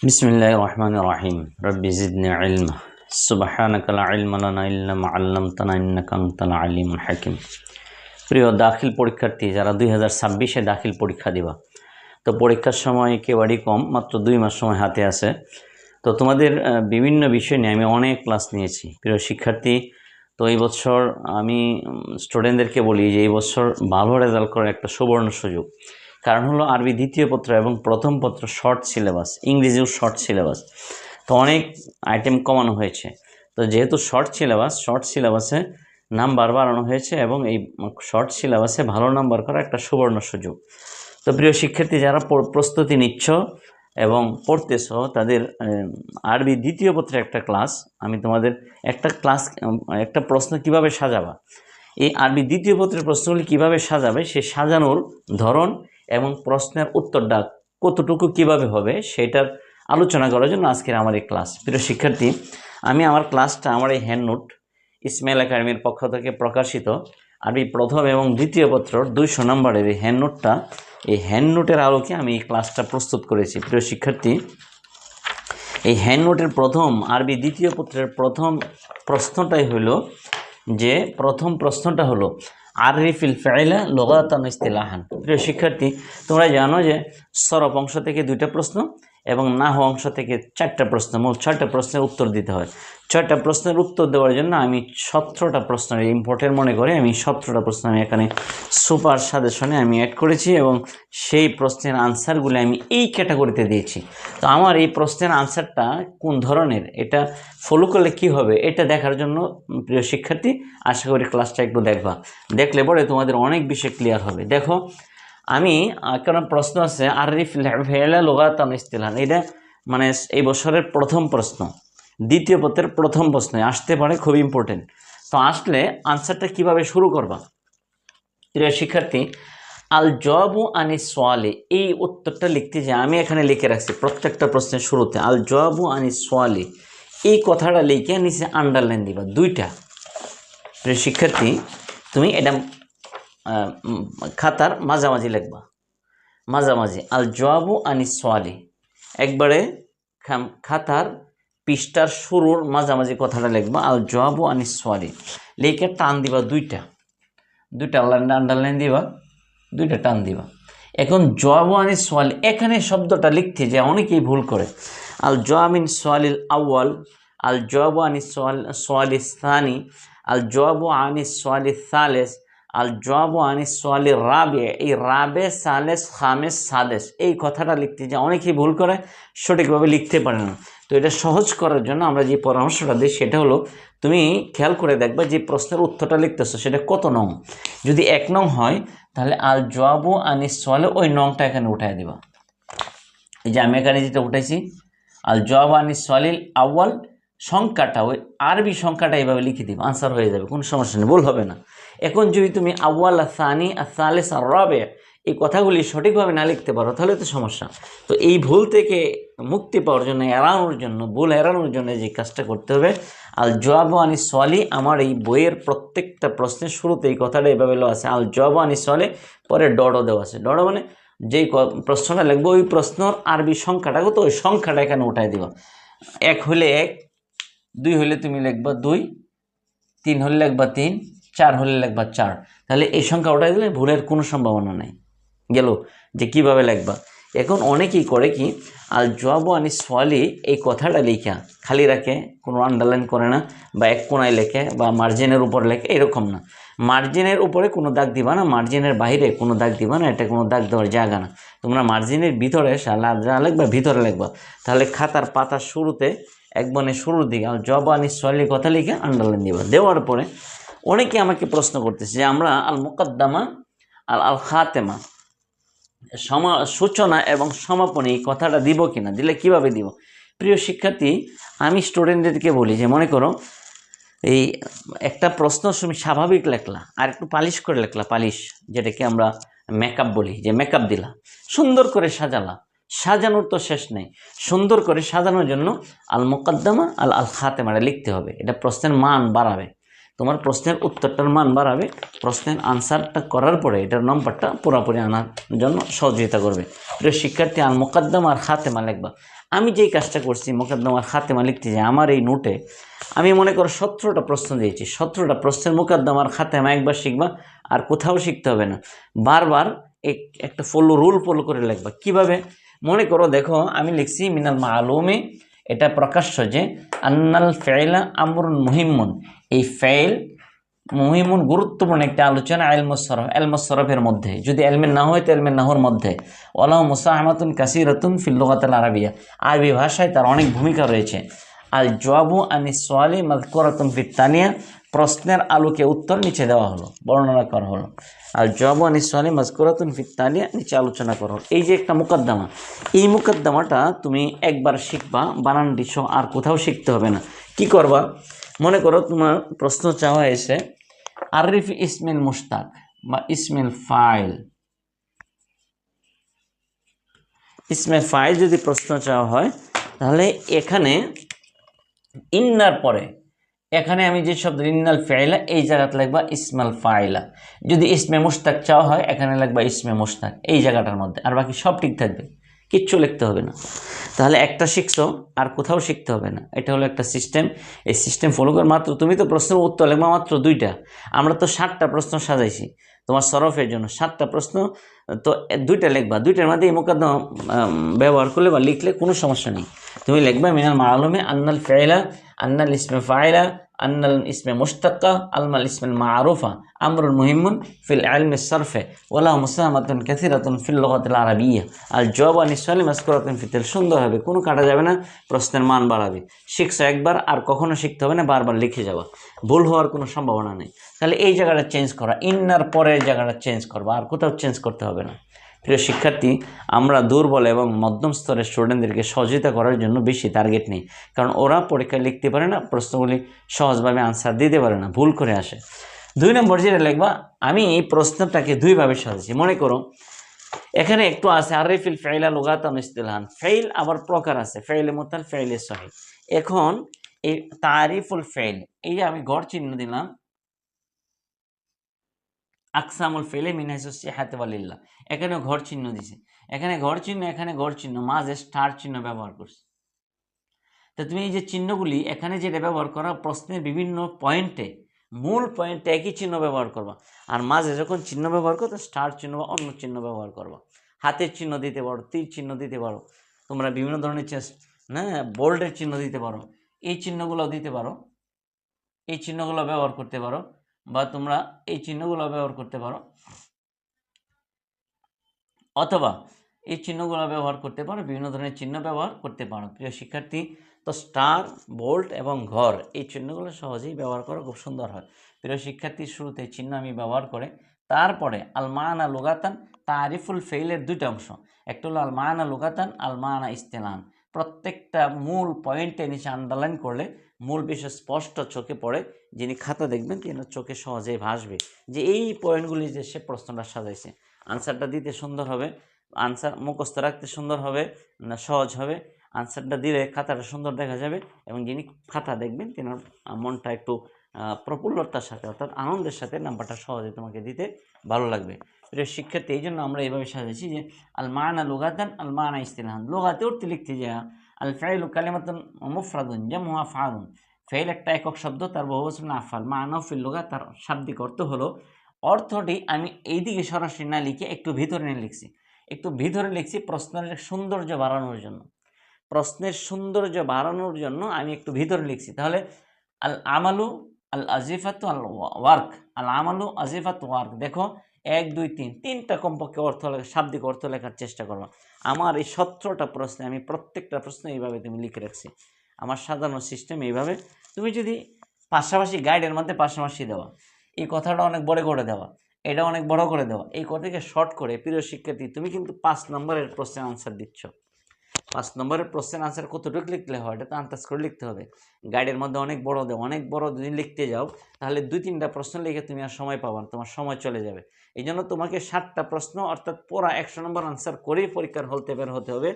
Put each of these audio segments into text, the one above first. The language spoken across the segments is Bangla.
বিসমিল্লাহির রহমানির রহিম। রব্বি জিদনি ইলমা সুবহানাকা লা ইলমা লানা ইল্লা মা আল্লামতানা ইন্নাকা আনতাল আলিমুল হাকিম। প্রিয় দাখিল পরীক্ষার্থী, যারা 2026-এ দাখিল পরীক্ষা দিবা, তো পরীক্ষার সময় একেবারেই কম, মাত্র 2 মাস সময় হাতে আছে। তো তোমাদের বিভিন্ন বিষয় নিয়ে আমি অনেক ক্লাস নিয়েছি। প্রিয় শিক্ষার্থী, তো এই বছর আমি স্টুডেন্টদেরকে বলি যে এই বছর ভালো রেজাল্ট করার একটা সুবর্ণ সুযোগ। কারণ হলো আরবি দ্বিতীয় পত্র এবং প্রথম পত্র শর্ট সিলেবাস, ইংরেজিও শর্ট সিলেবাস, তো অনেক আইটেম কমানো হয়েছে। তো যেহেতু শর্ট সিলেবাসে নাম্বার বাড়ানো হয়েছে এবং এই শর্ট সিলেবাসে ভালো নাম্বার করা একটা সুবর্ণ সুযোগ। তো প্রিয় শিক্ষার্থী, যারা প্রস্তুতি নিচ্ছ এবং পড়তেছ, তাদের আরবি দ্বিতীয় পত্রের একটা ক্লাস, আমি তোমাদের একটা প্রশ্ন কিভাবে সাজাবা, এই আরবি দ্বিতীয় পত্রের প্রশ্নগুলি কিভাবে সাজাবে, সে সাজানোর ধরন এবং প্রশ্নের উত্তরটা কতটুকু কিভাবে হবে সেটার আলোচনা করার জন্য আজকের আমার এই ক্লাস। প্রিয় শিক্ষার্থী, আমি আমার ক্লাসটা আমার এই হ্যান্ড নোট ইসমাইল একাডেমির পক্ষ থেকে প্রকাশিত আরবি প্রথম এবং দ্বিতীয় পত্র 200 নম্বরের এই হ্যান্ড নোটটা, এই হ্যান্ড নোটের আলোকে আমি এই ক্লাসটা প্রস্তুত করেছি। প্রিয় শিক্ষার্থী, এই হ্যান্ড নোটের প্রথম আরবি দ্বিতীয় পত্রের প্রথম প্রশ্নটাই হলো যে আরিফিল ফাইলা লুগাতান ইসতিলাহান। প্রিয় শিক্ষার্থী, তোমরা জানো যে সরফ অংশ থেকে 2টা প্রশ্ন এবং নাহু অংশ থেকে 4টা প্রশ্ন, মোট 6টা প্রশ্নের উত্তর দিতে হয়। 6টা প্রশ্নের উত্তর দেওয়ার জন্য আমি 17টা প্রশ্ন ইম্পর্টেন্ট মনে করে আমি 17টা প্রশ্ন আমি এখানে সুপার সাজেশনে আমি অ্যাড করেছি এবং সেই প্রশ্নের আনসারগুলো আমি এই ক্যাটাগরিতে দিয়েছি। তো আমার এই প্রশ্নের আনসারটা কোন ধরনের, এটা ফলো করলে কি হবে, এটা দেখার জন্য প্রিয় শিক্ষার্থী আশা করি ক্লাসটা একটু দেখলে পরে তোমাদের অনেক বিষয় ক্লিয়ার হবে। দেখো, আমি কারণ প্রশ্ন আছে আরিফ ফাইলা লুগাতান ইসতিলাহান, এটা মানে এই বছরের প্রথম প্রশ্ন, দ্বিতীয় পত্রের প্রথম প্রশ্নে আসতে পারে, খুব ইম্পর্টেন্ট। তো আসলে আনসারটা কিভাবে শুরু করবা? প্রিয় শিক্ষার্থী, আল জওয়াবু আনিস সোয়ালি, এই উত্তরটা লিখতে যে আমি এখানে লিখে রাখছি প্রত্যেকটা প্রশ্নের শুরুতে আল জওয়াবু আনিস সোয়ালি, এই কথাটা লিখে নিচে আন্ডারলাইন দিবা 2টা। প্রিয় শিক্ষার্থী, তুমি এটা খাতার মাঝামাঝি লিখবা, মাঝামাঝি আল জওয়াবু আনিস সোয়ালি, একবারে খাতার পৃষ্ঠার শুরুর মাঝামাঝি কথাটা লিখবা আল জওয়াবু আনিস সোয়ালি, লিখে টান দিবা 2টা আন্ডারলাইন দিবা, 2টা টান দিবা। এখন জওয়াবু আনিস সোয়ালি, এখানে শব্দটা লিখতে যে অনেকেই ভুল করে, আল জওয়াবিন সোয়ালিল আউয়াল, আল জওয়াবু আনিস সোয়ালিস সানি, আল জওয়াবু আনিস সোয়ালিস সালেস, আল জওয়াবু আনিস সোয়ালির রাবে, এই রাবে সালেস খামেস সাদেস, এই কথাটা লিখতে যে অনেকেই ভুল করে, সঠিকভাবে লিখতে পারে না। তো এটা সহজ করার জন্য আমরা যে পরামর্শটা দিই সেটা হলো, তুমি খেয়াল করে দেখবা যে প্রশ্নের উত্তরটা লিখতেছো সেটা কত নং। যদি 1 নং হয় তাহলে আল জওয়াবু আনিস সোয়ালে ওই নংটা এখানে উঠাই দিবা। এই যে আমি এখানে যেটা উঠাইছি আল জওয়াবু আনিস সোয়ালিল আউয়াল, সংখ্যাটা ওই আরবি সংখ্যাটা এইভাবে লিখে দিবা, আনসার হয়ে যাবে, কোনো সমস্যা নেই, ভুল হবে না। এখন যদি তুমি আউয়াল আর সানি আর সালেস আর রাবে এই কথাগুলি সঠিকভাবে না লিখতে পারো তাহলে তো সমস্যা। তো এই ভুল থেকে মুক্তি পাওয়ার জন্য, ভুল এড়ানোর জন্য যে কাজটা করতে হবে, আল জওয়াবু আনিস সোয়ালি, আমার এই বইয়ের প্রত্যেকটা প্রশ্নের শুরুতে এই কথাটা এভাবে লেখা আছে আল জওয়াবু আনিস সোয়ালি, পরে ডটও দেওয়া আছে। ডট মানে যেই প্রশ্নটা লিখবো ওই প্রশ্নর আরবি সংখ্যাটা কত, ওই সংখ্যাটা এখানে উঠাই দিবা। 1 হলে 1, 2 হলে তুমি লিখবা 2, 3 হলে লিখবা 3, 4 হলে লিখবা 4। তাহলে এই সংখ্যা উঠাই দিলে ভুলের কোনো সম্ভাবনা নাই। গেল যে কিভাবে লিখবা। এখন অনেকেই করে কি, আল জওয়াবু আনিস সোয়ালি এই কথাটা লেখা খালি রাখে, কোনো আন্ডারলাইন করে না, বা এক কোনায় লেখে বা মার্জিনের উপর লেখে, এরকম না। মার্জিনের উপরে কোনো দাগ দিবা না, মার্জিনের বাইরে কোনো দাগ দিবা না, এটা কোনো দাগ দেওয়ার জায়গা না। তোমরা মার্জিনের ভিতরে যা লিখবা ভিতরে লিখবা। তাহলে খাতার পাতার শুরুতে একবারে শুরুর দিকে আল জওয়াবু আনিস সোয়ালি কথা লিখে আন্ডারলাইন দিবা। দেওয়ার পরে অনেকে আমাকে প্রশ্ন করতেছে যে আমরা আল মুকদ্দামা আল খাতেমা, সূচনা এবং সমাপনী এই কথাটা দিব কিনা, দিলে কিভাবে দিব? প্রিয় শিক্ষার্থী, আমি স্টুডেন্টদেরকে বলি যে মনে করো এই একটা প্রশ্ন তুমি স্বাভাবিক লেখলা আর একটু পালিশ করে লেখলা, পালিশ যেটাকে আমরা মেকআপ বলি, যে মেকআপ দিলা, সুন্দর করে সাজালা, সাজানোর তো শেষ নেই, সুন্দর করে সাজানোর জন্য আল মুকদ্দামা আল খাতেমাটা লিখতে হবে। এটা প্রশ্নের মান বাড়াবে, তোমার প্রশ্নের উত্তরটার মান বাড়াবে, প্রশ্নের আনসারটা করার পরে এটার নম্বরটা পুরোপুরি আনার জন্য সহযোগিতা করবে। প্রিয় শিক্ষার্থী, আল মুকদ্দামা আর খাতেমা লিখবা। আমি যেই কাজটা করছি মোকদ্দমার খাতেমা লিখতে যাই, আমার এই নোটে আমি মনে করো 17টা প্রশ্ন দিয়েছি। 17টা প্রশ্নের মোকদ্দমার খাতেমা একবার শিখবা, আর কোথাও শিখতে হবে না, বারবার একটা রুল ফলো করে লিখবা। কিভাবে? মনে করো দেখো আমি লিখছি মিনাল মালুমে, এটা প্রকাশ্য যে আন্নাল ফেইলা আমরুন মুহিম্মুন, এই ফেইল মুহিমুন গুরুত্বপূর্ণ একটা আলোচনা ইলমুস সরফের মধ্যে, যদি ইলমের না হয় তো ইলমের নাহর মধ্যে। ওয়ালাহু মুসাহামাতুন কাসীরাতুন ফিল লুগাতিল আরাবিয়া, আরবি ভাষায় তার অনেক ভূমিকা রয়েছে। আল জওয়াবু আনিস সুআলি মাযকুরাতুন ফিত তানিয়া, প্রশ্নের আলোকে উত্তর নিচে দেওয়া হলো, বর্ণনা করা হলো। আল জওয়াবু আনিস সুআলি মাযকুরাতুন ফিত তানিয়া, নিচে আলোচনা করা হলো। এই যে একটা মুকদ্দমা, এই মুকদ্দমাটা তুমি একবার শিখবা, বানান দিছো, আর কোথাও শিখতে হবে না। কি করবা? মনে করো তোমার প্রশ্ন চাওয়া এসে আরিফ ইসমিল মুশতাক বা ইসমিল ফাইল, ইসমে ফাইল যদি প্রশ্ন চাওয়া হয়, তাহলে এখানে ইন্নার পরে এখানে আমি যে শব্দ ইন্নাল ফাইলা, এই জায়গাতে লিখবা ইসমাল ফাইলা। যদি ইসমে মুশতাক চাওয়া হয়, এখানে লিখবা ইসমে মুশতাক এই জায়গাটার মধ্যে, আর বাকি সব ঠিক থাকবে, কিচ্ছু লিখতে হবে না। তাহলে একটা শিখছো, আর কোথাও শিখতে হবে না। এটা হলো একটা সিস্টেম, এই সিস্টেম ফলো করে মাত্র তুমি তো প্রশ্নের উত্তর লিখবা মাত্র 2টা, আমরা তো 7টা প্রশ্ন সাজাইছি তোমার সরফের জন্য। 7টা প্রশ্ন তো 2টা লিখবা, 2টার মধ্যে এই মুকদ্দমা ব্যবহার করলে বা লিখলে কোনো সমস্যা নেই। তুমি লিখবা মিনাল মালুমে আন্নাল ফাইলা, আন্নাল ইসমে ফাইলা, আন্নাল ইসমে মুশতাক্কা, আলমাল ইসমে মারুফা, আমরুল মুহিম্মুন ফিল ইলমি সরফে, ওয়ালাহু মুসাহামাতুন কাসীরাতুন ফিল লুগাতিল আরাবিয়্যা, আল জওয়াবু আনিস সুআলি মাযকুরাতুন ফিল। সুন্দর হবে, কোনো কাটা যাবে না, প্রশ্নের মান বাড়াবে। শিখছো একবার, আর কখনো শিখতে হবে না, বারবার লিখে যাওয়া, ভুল হওয়ার কোনো সম্ভাবনা নেই। তাহলে এই জায়গাটা চেঞ্জ করা, ইন্নার পরের জায়গাটা চেঞ্জ করবা, আর কোথাও চেঞ্জ করতে হবে না। প্রিয় শিক্ষার্থী, আমরা দুর্বল এবং মধ্যম স্তরের স্টুডেন্টদেরকে সহযোগিতা করার জন্য বেশি টার্গেট নেই, কারণ ওরা পরীক্ষায় লিখতে পারে না, প্রশ্নগুলি সহজভাবে আনসার দিতে পারে না, ভুল করে আসে। 2 নম্বর যেটা লিখবা, আমি এই প্রশ্নটাকে 2ভাবে সাজাচ্ছি। মনে করো এখানে একটু আছে আরিফিল ফাইলা লুগাতান ইসতিলাহান, ফাইল আবার প্রকার আছে, ফাইলে মুতাল, ফাইলে সহিহ। এখন এই তারিফুল ফাইল, এই যে আমি গড় চিহ্ন দিলাম, আকসামুল ফেলে মিনাইসুস সিহাত ওয়ালিল্লাহ, এখানে ঘর চিহ্ন দিছে, এখানে ঘর চিহ্ন, এখানে ঘর চিহ্ন, মাঝে স্টার চিহ্ন ব্যবহার করছে। তো তুমি এই যে চিহ্নগুলি এখানে যেটা ব্যবহার করা, প্রশ্নের বিভিন্ন পয়েন্টে, মূল পয়েন্টে একই চিহ্ন ব্যবহার করবা, আর মাঝে যখন চিহ্ন ব্যবহার করো, স্টার চিহ্ন বা অন্য চিহ্ন ব্যবহার করবা। হাতের চিহ্ন দিতে পারো, তীর চিহ্ন দিতে পারো, তোমরা বিভিন্ন ধরনের বোল্ডের চিহ্ন দিতে পারো, এই চিহ্নগুলো দিতে পারো, এই চিহ্নগুলো ব্যবহার করতে পারো, বা তোমরা এই চিহ্নগুলো ব্যবহার করতে পারো, অথবা এই চিহ্নগুলো ব্যবহার করতে পারো, বিভিন্ন ধরনের চিহ্ন ব্যবহার করতে পারো। প্রিয় শিক্ষার্থী, তো স্টার, বোল্ট এবং ঘর, এই চিহ্নগুলো সহজেই ব্যবহার করা খুব সুন্দর হয়। প্রিয় শিক্ষার্থী, শুরুতে চিহ্ন আমি ব্যবহার করে, তারপরে আল মানা লুগাতান, তারিফুল ফেইলের 2টা অংশ, একটা হলো আল মানা লুগাতান, আল মানা ইস্তিলাহান। প্রত্যেকটা মূল পয়েন্টে নিচে আন্ডারলাইন করলে মূল বিষয় স্পষ্ট চোখে পড়ে, যিনি খাতা দেখবেন তিনি চোখে সহজেই ভাসবে যে এই পয়েন্টগুলি যে সে প্রশ্নটা সাজাইছে। আনসারটা দিতে সুন্দর হবে, আনসার মুখস্থ রাখতে সুন্দর হবে, না সহজ হবে, আনসারটা দিলে খাতাটা সুন্দর দেখা যাবে, এবং যিনি খাতা দেখবেন তেনার মনটা একটু প্রফুল্লতার সাথে, অর্থাৎ আনন্দের সাথে নাম্বারটা সহজে তোমাকে দিতে ভালো লাগবে। প্রিয় শিক্ষার্থী, এই জন্য আমরা এইভাবে সাজাইছি যে আল মানা লুগাতান, আল মানা ইস্তিলাহান। লুগাতে উঠতে লিখতে যা আল ফাইলু কালিমাতুন মুফরাদুন জামুহা ফাআলুন, ফাইল একটা একক শব্দ, তার বহুবচন আফআল, মানা ফিল লুগা, তার শাব্দিক অর্থ হলো। অর্থটি আমি এইদিকে সরাসরি না লিখে একটু ভিতরে নিয়ে লিখছি, একটু ভিতরে লিখছি প্রশ্নের সৌন্দর্য বাড়ানোর জন্য, প্রশ্নের সৌন্দর্য বাড়ানোর জন্য আমি একটু ভিতরে লিখছি। তাহলে আল আমালু আল আজিফাতু আল ওয়ার্ক, আল আমালু আজিফাত ওয়ার্ক, দেখো 1 2 3 3টা কমপক্ষে অর্থ শাব্দিক অর্থ লেখার চেষ্টা করবা। আমার এই 17টা প্রশ্নে আমি প্রত্যেকটা প্রশ্ন এইভাবে তুমি লিখে রাখছি, আমার সাজানো সিস্টেম এইভাবে। তুমি যদি পাশাপাশি গাইডের মধ্যে পাশাপাশি দেওয়া, এই কথাটা অনেক বড় করে দেওয়া, এটা অনেক বড় করে দেওয়া, এই কথাকে শর্ট করে, প্রিয় শিক্ষার্থী তুমি কিন্তু 5 নম্বরের প্রশ্নের আনসার দিচ্ছ। 5 নম্বরের প্রশ্নের আনসার কতটুকু লিখলে হয় এটা তো আন্দাজ করে লিখতে হবে। গাইডের মধ্যে অনেক বড় দেয়, অনেক বড় যদি লিখতে যাও তাহলে 2-3টা প্রশ্ন লিখে তুমি আর সময় পাবা না, তোমার সময় চলে যাবে। এই জন্য তোমাকে 7টা প্রশ্ন অর্থাৎ পুরা 100 নম্বর আনসার করেই পরীক্ষার হলতে বের হতে হবে।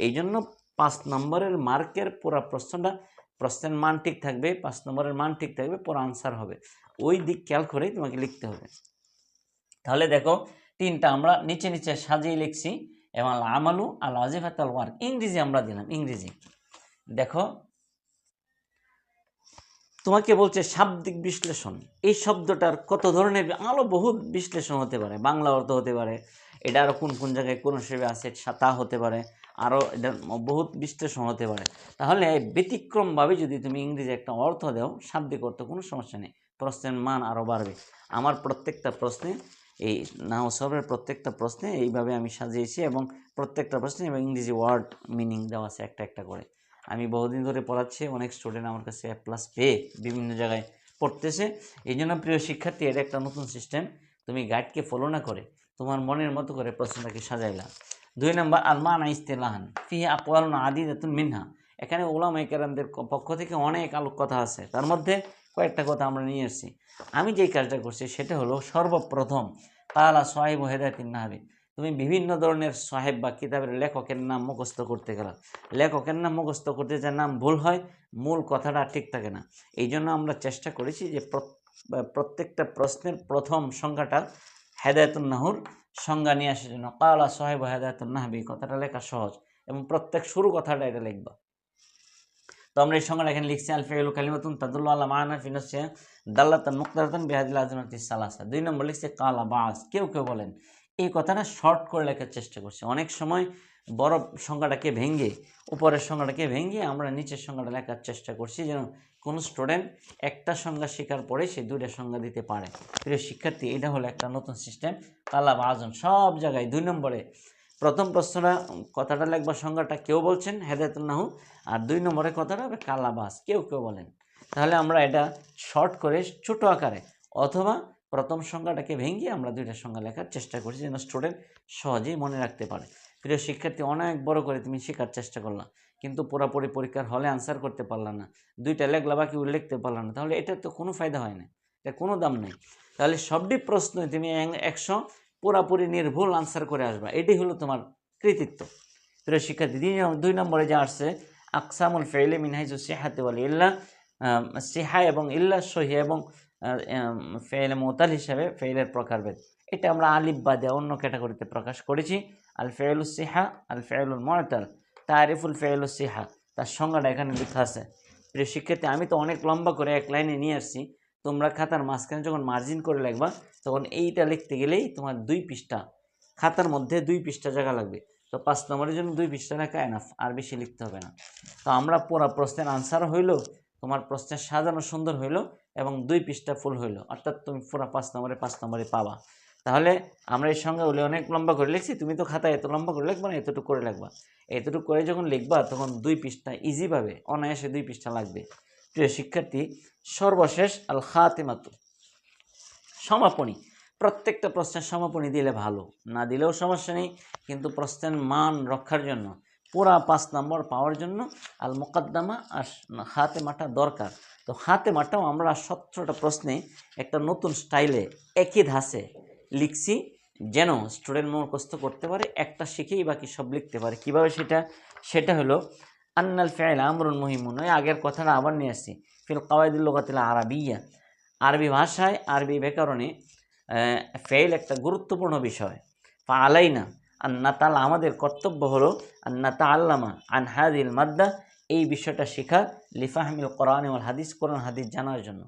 এই জন্য 5 নম্বরের মার্কের পুরা প্রশ্নটা, প্রশ্নের মান ঠিক থাকবে, 5 নম্বরের মান ঠিক থাকবে, পুরো আনসার হবে, ওই দিক খেয়াল করেই তোমাকে লিখতে হবে। তাহলে দেখো 3টা আমরা নিচে নিচে সাজিয়ে লিখছি, এবং আল আমালু আল ওয়াজিফাত আল ওয়ার্ক, ইংরেজি আমরা দিলাম। ইংরেজি দেখো তোমাকে বলছে শাব্দিক বিশ্লেষণ, এই শব্দটার কত ধরনের আরও বহুত বিশ্লেষণ হতে পারে, বাংলা অর্থ হতে পারে, এটা আরও কোন কোন জায়গায় কোন হিসেবে আছে তা হতে পারে, আরও এটার বহুত বিশ্লেষণ হতে পারে। তাহলে ব্যতিক্রমভাবে যদি তুমি ইংরেজি একটা অর্থ দাও, শাব্দিক অর্থ, কোনো সমস্যা নেই, প্রশ্নের মান আরও বাড়বে। আমার প্রত্যেকটা প্রশ্নে এই নাও সবের প্রত্যেকটা প্রশ্নে এইভাবে আমি সাজিয়েছি এবং প্রত্যেকটা প্রশ্নে এবং ইংরেজি ওয়ার্ড মিনিং দেওয়া আছে একটা একটা করে। আমি বহুদিন ধরে পড়াচ্ছি, অনেক স্টুডেন্ট আমার কাছে A+ পেয়ে বিভিন্ন জায়গায় পড়তেছে। এই জন্য প্রিয় শিক্ষার্থী, এটা একটা নতুন সিস্টেম, তুমি গাইডকে ফলো না করে তোমার মনের মতো করে প্রশ্নটাকে সাজাইলা। 2 নম্বর আল মানা ইস্তিলাহান ফিহি আকওয়ালুন আদিদাতুন মিনহা, এখানে উলামায়ে কেরামদের পক্ষ থেকে অনেক কথা আছে, তার মধ্যে কয়েকটা কথা আমরা নিয়ে এসেছি। আমি যেই কাজটা করছি সেটা হলো, সর্বপ্রথম কালা সাহিবু হেদায়াতিন নাহবি, তুমি বিভিন্ন ধরনের সাহেব বা কিতাবের লেখকের নাম মুখস্থ করতে গেলা, লেখকের নাম মুখস্থ করতে যে নাম ভুল হয়, মূল কথাটা ঠিক থাকে না। এই জন্য আমরা চেষ্টা করেছি যে প্রত্যেকটা প্রশ্নের প্রথম সংখ্যাটা হেদায়াতুন নাহুর সংজ্ঞা নিয়ে আসার জন্য কালা সাহেব হেদায়াতুন নাহবি কথাটা লেখা সহজ, এবং প্রত্যেক শুরু কথাটা এটা লিখবা। তো আমরা এই সংজ্ঞাটা এখানে লিখছি, আল ফিআলু কালিমাতুন তাদুল্লু আলা মা'না ফি নাফসিহা দাল্লাতান মুকতারাতান বিহাদিল আজমাতিস সালাসা। 2 নম্বর লিখছে কালা বাস, কেউ কেউ বলেন, এই কথাটা শর্ট করে লেখার চেষ্টা করছি। অনেক সময় বড় সংখ্যাটাকে ভেঙে, উপরের সংখ্যাটাকে ভেঙে আমরা নিচের সংখ্যাটা লেখার চেষ্টা করছি, যেন কোনো স্টুডেন্ট একটা সংজ্ঞা শেখার পরে সে 2টা সংজ্ঞা দিতে পারে। প্রিয় শিক্ষার্থী, এটা হলো একটা নতুন সিস্টেম, কালা বাজন সব জায়গায় 2 নম্বরে প্রথম প্রশ্নটা কথাটা লিখবা, সংজ্ঞাটা কেউ বলছেন হেদায়াতুন নাহু, আর 2 নম্বরের কথাটা হবে কালাবাস, কেউ কেউ বলেন। তাহলে আমরা এটা শর্ট করে ছোট আকারে অথবা প্রথম সংখ্যাটাকে ভেঙে আমরা 2টা সংখ্যা লেখার চেষ্টা করছি, যেন স্টুডেন্ট সহজেই মনে রাখতে পারে। প্রিয় শিক্ষার্থী, অনেক বড় করে তুমি শেখার চেষ্টা করলাম, কিন্তু পুরোপুরি পরীক্ষার হলে আনসার করতে পারলাম না, 2টা লেখলা বাকি লিখতে পারলাম না, তাহলে এটার তো কোনো ফায়দা হয় না, এটা কোনো দাম নেই। তাহলে সবটি প্রশ্ন তুমি 100 পুরাপুরি নির্ভুল আনসার করে আসবা, এটি হলো তোমার কৃতিত্ব। প্রিয় শিক্ষার্থী, 2 নম্বরে যা আসছে আকসামুল ফেইলে মিনহাইজু সিহাতে ওয়াল ইল্লা, সিহা এবং ইল্লা সহি এবং ফেইলে মুতাল হিসাবে ফেইলের প্রকারভেদ, এটা আমরা আলিফ বাদে অন্য ক্যাটাগরিতে প্রকাশ করেছি। আল ফেইলুস সিহা, আল ফেইলুল মুতাল, তারিফুল ফেইলুস সিহা, তার সংজ্ঞাটা এখানে লেখা আছে। প্রিয় শিক্ষার্থী, আমি তো অনেক লম্বা করে এক লাইনে নিয়ে আসছি, তোমরা খাতার মাঝখানে যখন মার্জিন করে লিখবা তখন এইটা লিখতে গেলেই তোমার 2 পৃষ্ঠা, খাতার মধ্যে 2 পৃষ্ঠা জায়গা লাগবে। তো 5 নম্বরের জন্য 2 পৃষ্ঠা লেখা এনাফ, আর বেশি লিখতে হবে না। তো আমরা পুরো প্রশ্নের আনসার হইলো, তোমার প্রশ্নের সাজানো সুন্দর হইলো এবং 2 পৃষ্ঠা ফুল হইলো, অর্থাৎ তুমি পুরো 5 নম্বরে পাবা। তাহলে আমরা এই সঙ্গে হলে অনেক লম্বা করে লিখছি, তুমি তো খাতায় এত লম্বা করে লিখবা না, এতটুকু করে লিখবা। এতটুকু করে যখন লিখবা তখন 2 পৃষ্ঠা ইজিভাবে অনায়াসে 2 পৃষ্ঠা লাগবে। প্রিয় শিক্ষার্থী, সর্বশেষ আল খাতিমাতু, সমাপনী। প্রত্যেকটা প্রশ্নের সমাপনী দিলে ভালো, না দিলেও সমস্যা নেই, কিন্তু প্রশ্নের মান রক্ষার জন্য, পুরা 5 নম্বর পাওয়ার জন্য আল মুকদ্দমা আর খাতেমাটা দরকার। তো খাতেমাটাও আমরা 17টা প্রশ্নে একটা নতুন স্টাইলে একই ধাঁচে লিখছি, যেন স্টুডেন্ট মুখস্থ করতে পারে, একটা শিখেই বাকি সব লিখতে পারে। কীভাবে সেটা হলো আন্নাল ফিআল আমরুন মুহিমুন, ওই আগের কথাটা আবার নিয়ে আসছি, ফিল কাওয়াইদিল লুগাতিল আরাবিয়্যা, আরবি ভাষায় আরবি ব্যাকরণে ফেইল একটা গুরুত্বপূর্ণ বিষয়। ফালাইনা আন্নাতাল, আমাদের কর্তব্য হলো আন্নাতা আল্লামা আন হাদিল মাদ্দা, এই বিষয়টা শেখা, লিফাহমিল কোরআন ওয়াল হাদিস, কোরআন হাদিস জানার জন্য,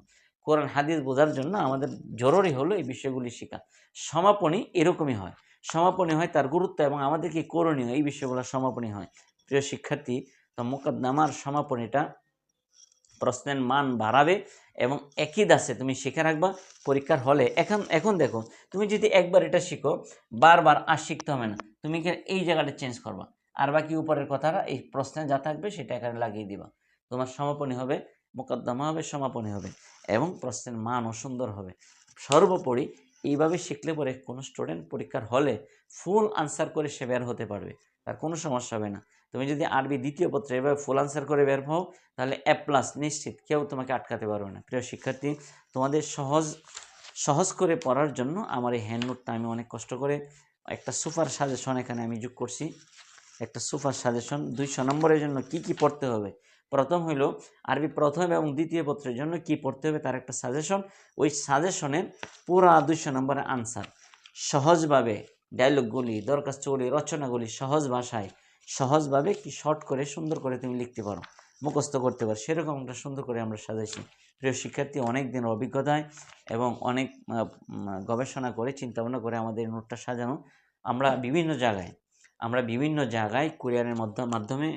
কোরআন হাদিস বোঝার জন্য আমাদের জরুরি হলো এই বিষয়গুলি শেখা। সমাপনী এরকমই হয়, সমাপনী হয় তার গুরুত্ব এবং আমাদের কি করণীয়, এই বিষয়গুলো সমাপনী হয়। প্রিয় শিক্ষার্থী, তো মুকদ্দমার সমাপনীটা প্রশ্নের মান বাড়াবে এবং একই দাসে তুমি শিখে রাখবা পরীক্ষার হলে। এখন দেখো, তুমি যদি একবার এটা শিখো, বারবার আর শিখতে হবে না, তুমি এই জায়গাটা চেঞ্জ করবা, আর বাকি উপরের কথাটা এই প্রশ্নে যা থাকবে সেটা এখানে লাগিয়ে দিবা, তোমার সমাপনী হবে, মোকদ্দমা হবে, সমাপনী হবে এবং প্রশ্নের মানও সুন্দর হবে। সর্বোপরি এইভাবে শিখলে পরে কোনো স্টুডেন্ট পরীক্ষার হলে ফুল আনসার করে সে বের হতে পারবে, তার কোনো সমস্যা হবে না। তুমি যদি আরবি দ্বিতীয় পত্রে এভাবে ফুল আনসার করে বের হও, তাহলে A+ নিশ্চিত, কেউ তোমাকে আটকাতে পারবে না। প্রিয় শিক্ষার্থী, তোমাদের সহজ করে পড়ার জন্য আমার এই হ্যান্ডনোটটা আমি অনেক কষ্ট করে একটা সুপার সাজেশন এখানে আমি যোগ করছি, একটা সুপার সাজেশন 200 নম্বরের জন্য কি কি পড়তে হবে। প্রথম হইল আরবি প্রথম এবং দ্বিতীয় পত্রের জন্য কি পড়তে হবে তার একটা সাজেশন, ওই সাজেশনের পুরা 200 নম্বরের আনসার সহজভাবে ডায়লগগুলি, দরখাস্তগুলি, রচনাগুলি সহজ ভাষায় সহজভাবে কি শর্ট করে সুন্দর করে তুমি লিখতে পারো, মুখস্থ করতে পারো, সেরকম একটা সুন্দর করে আমরা সাজাইছি। প্রিয় শিক্ষার্থী, অনেক দিনের অভিজ্ঞতায় এবং অনেক গবেষণা করে চিন্তাভাবনা করে আমাদের নোটটা সাজানো। আমরা বিভিন্ন জায়গায় কুরিয়ারের মাধ্যমে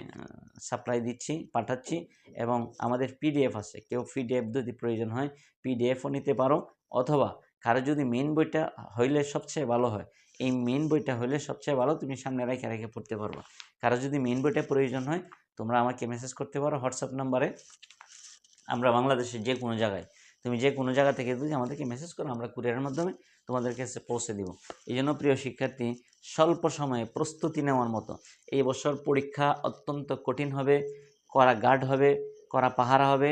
সাপ্লাই দিচ্ছি, পাঠাচ্ছি, এবং আমাদের পিডিএফ আছে। কেউ পিডিএফ যদি প্রয়োজন হয় পিডিএফও নিতে পারো, অথবা কারো যদি মেন বইটা হইলে সবচেয়ে ভালো হয়। এই মেন বইটা হইলে সবচেয়ে ভালো, তুমি সামনে রেখে রেখে পড়তে পারবো। কারো যদি মেন বইটা প্রয়োজন হয় তোমরা আমাকে মেসেজ করতে পারো হোয়াটসঅ্যাপ নাম্বারে। আমরা বাংলাদেশের যে কোনো জায়গায়, তুমি যে কোনো জায়গা থেকে যদি আমাদেরকে মেসেজ করো, আমরা কুরিয়ারের মাধ্যমে তোমাদের কাছে পৌঁছে দিব। এই জন্য প্রিয় শিক্ষার্থী, স্বল্প সময়ে প্রস্তুতি নেওয়ার মতো, এই বছর পরীক্ষা অত্যন্ত কঠিন হবে, কড়া গার্ড হবে, কড়া পাহারা হবে।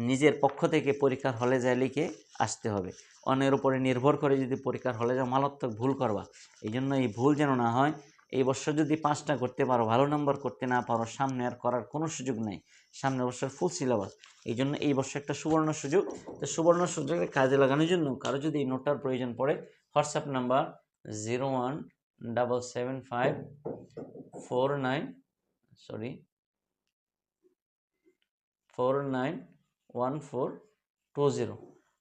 নিজের পক্ষ থেকে পরীক্ষার হলে যায় লিখে আসতে হবে। অন্যের উপরে নির্ভর করে যদি পরীক্ষার হলে যাও মারাত্মক ভুল করবা। এই জন্য এই ভুল যেন না হয়। এই বছর যদি 5টা করতে পারো, ভালো নম্বর করতে না পারো, সামনে আর করার কোনো সুযোগ নেই। সামনের বছর ফুল সিলেবাস। এই জন্য এই বছর একটা সুবর্ণ সুযোগ। তো সুবর্ণ সুযোগে কাজে লাগানোর জন্য কারো যদি এই নোটটার প্রয়োজন পড়ে, হোয়াটসঅ্যাপ নাম্বার 017549142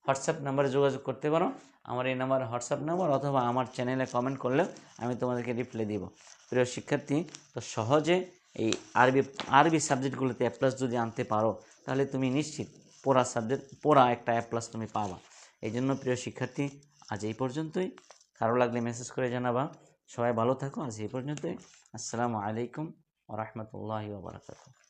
হোয়াটসঅ্যাপ নাম্বারে যোগাযোগ করতে পারো। আমার এই নাম্বার হোয়াটসঅ্যাপ নাম্বার, অথবা আমার চ্যানেলে কমেন্ট করলেও আমি তোমাদেরকে রিপ্লাই দিব। প্রিয় শিক্ষার্থী, তো সহজে এই আরবি সাবজেক্টগুলোতে A+ যদি আনতে পারো, তাহলে তুমি নিশ্চিত পড়া একটা A+ তুমি পাবা। এই জন্য প্রিয় শিক্ষার্থী, আজ এই পর্যন্তই। কারো লাগলে মেসেজ করে জানাবা। সবাই ভালো থাকো। আজ এই পর্যন্তই। আসসালামু আলাইকুম ওয়া রাহমাতুল্লাহি ওয়া বারাকাতুহু।